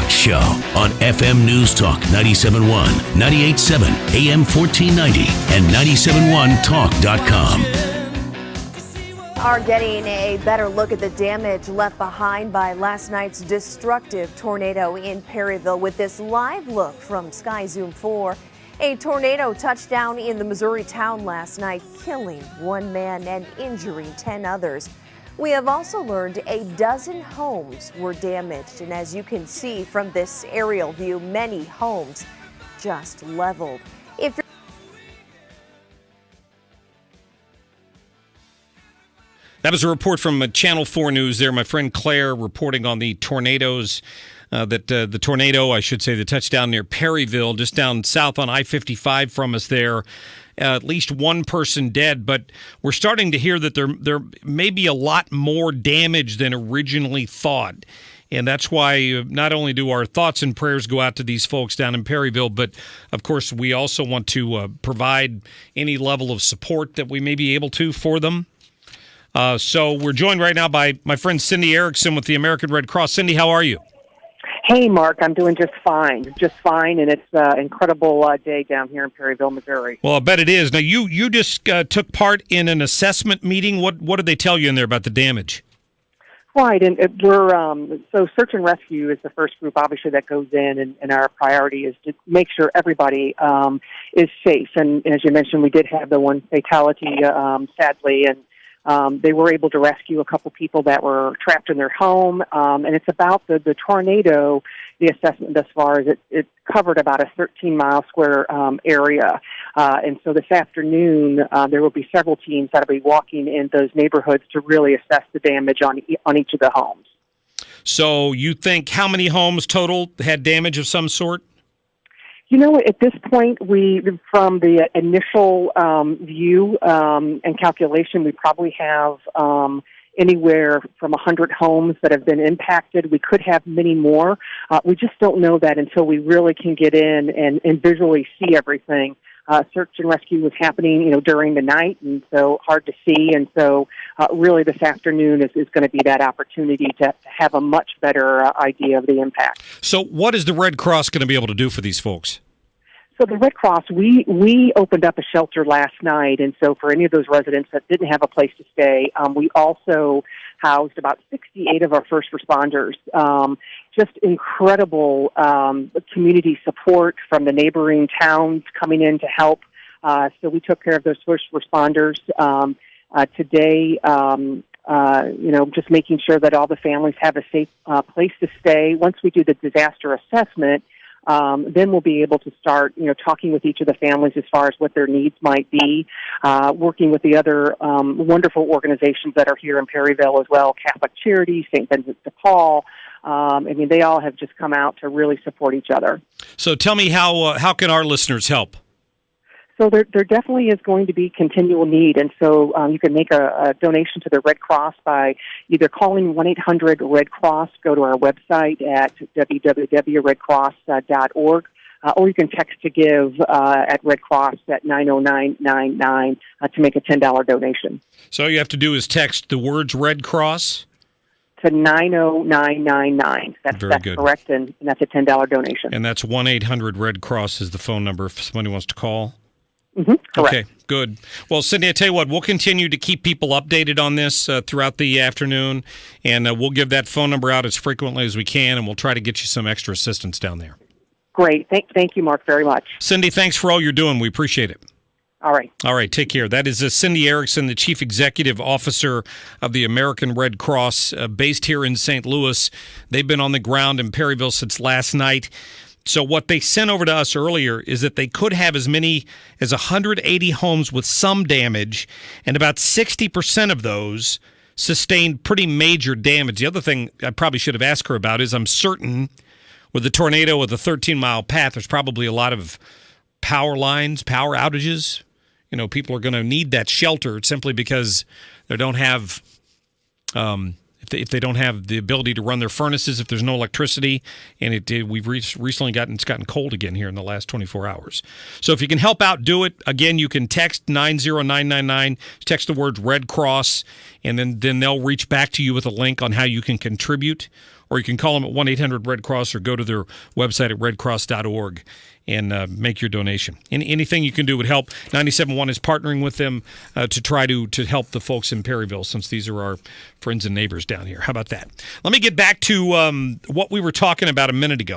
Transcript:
Marc Show on FM News Talk 97.1, 98.7, AM 1490, and 97.1talk.com. Are getting a better look at the damage left behind by last night's destructive tornado in Perryville with this live look from Sky Zoom 4. A tornado touched down in the Missouri town last night, killing one man and injuring 10 others. We have also learned a dozen homes were damaged, and as you can see from this aerial view, many homes just leveled. That was a report from Channel 4 News there. My friend Claire reporting on the tornadoes, the tornado, I should say, the touchdown near Perryville, just down south on I-55 from us there. At least one person dead, but we're starting to hear that there may be a lot more damage than originally thought. And that's why not only do our thoughts and prayers go out to these folks down in Perryville, but, of course, we also want to provide any level of support that we may be able to for them. So we're joined right now by my friend Cindy Erickson with the American Red Cross. Cindy, how are you? Hey, Mark, I'm doing just fine, and it's an incredible day down here in Perryville, Missouri. Well, I bet it is. Now, you just took part in an assessment meeting. What did they tell you in there about the damage? Right, and we're so search and rescue is the first group, obviously, that goes in, and our priority is to make sure everybody is safe. And as you mentioned, we did have the one fatality, sadly, and they were able to rescue a couple people that were trapped in their home, and it's about the tornado. The assessment thus far is it covered about a 13-mile square area, and so this afternoon there will be several teams that will be walking in those neighborhoods to really assess the damage on each of the homes. So you think how many homes total had damage of some sort? You know, at this point, from the initial view and calculation, we probably have anywhere from 100 homes that have been impacted. We could have many more. We just don't know that until we really can get in and visually see everything. Search and rescue was happening, during the night, and so hard to see. And so really this afternoon is going to be that opportunity to have a much better idea of the impact. So what is the Red Cross going to be able to do for these folks? So the Red Cross, we opened up a shelter last night, and so for any of those residents that didn't have a place to stay, we also housed about 68 of our first responders. Just incredible community support from the neighboring towns coming in to help. So we took care of those first responders today. Just making sure that all the families have a safe place to stay. Once we do the disaster assessment, then we'll be able to start, talking with each of the families as far as what their needs might be, working with the other wonderful organizations that are here in Perryville as well, Catholic Charities, St. Vincent de Paul. They all have just come out to really support each other. So tell me, how can our listeners help? So there definitely is going to be continual need, and so you can make a donation to the Red Cross by either calling 1-800-RED-CROSS, go to our website at www.redcross.org, or you can text to give at Red Cross at 90999 to make a $10 donation. So all you have to do is text the words Red Cross to 90999. That's good. Correct, and that's a $10 donation. And that's 1-800-RED-CROSS is the phone number if somebody wants to call. Mm-hmm, correct. Okay, good. Well, Cindy, I tell you what, we'll continue to keep people updated on this throughout the afternoon, and we'll give that phone number out as frequently as we can, and we'll try to get you some extra assistance down there. Great. Thank you, Mark, very much. Cindy, thanks for all you're doing. We appreciate it. All right. All right, take care. That is Cindy Erickson, the Chief Executive Officer of the American Red Cross, based here in St. Louis. They've been on the ground in Perryville since last night. So what they sent over to us earlier is that they could have as many as 180 homes with some damage, and about 60% of those sustained pretty major damage. The other thing I probably should have asked her about is I'm certain with the tornado with a 13-mile path, there's probably a lot of power lines, power outages. People are going to need that shelter simply because they don't have if they don't have the ability to run their furnaces, if there's no electricity, and we've recently it's gotten cold again here in the last 24 hours. So if you can help out, do it. Again, you can text 90999, text the word Red Cross, and then they'll reach back to you with a link on how you can contribute or you can call them at 1-800-RED-CROSS or go to their website at redcross.org and make your donation. Anything you can do would help. 97.1 is partnering with them to try to help the folks in Perryville, since these are our friends and neighbors down here. How about that? Let me get back to what we were talking about a minute ago.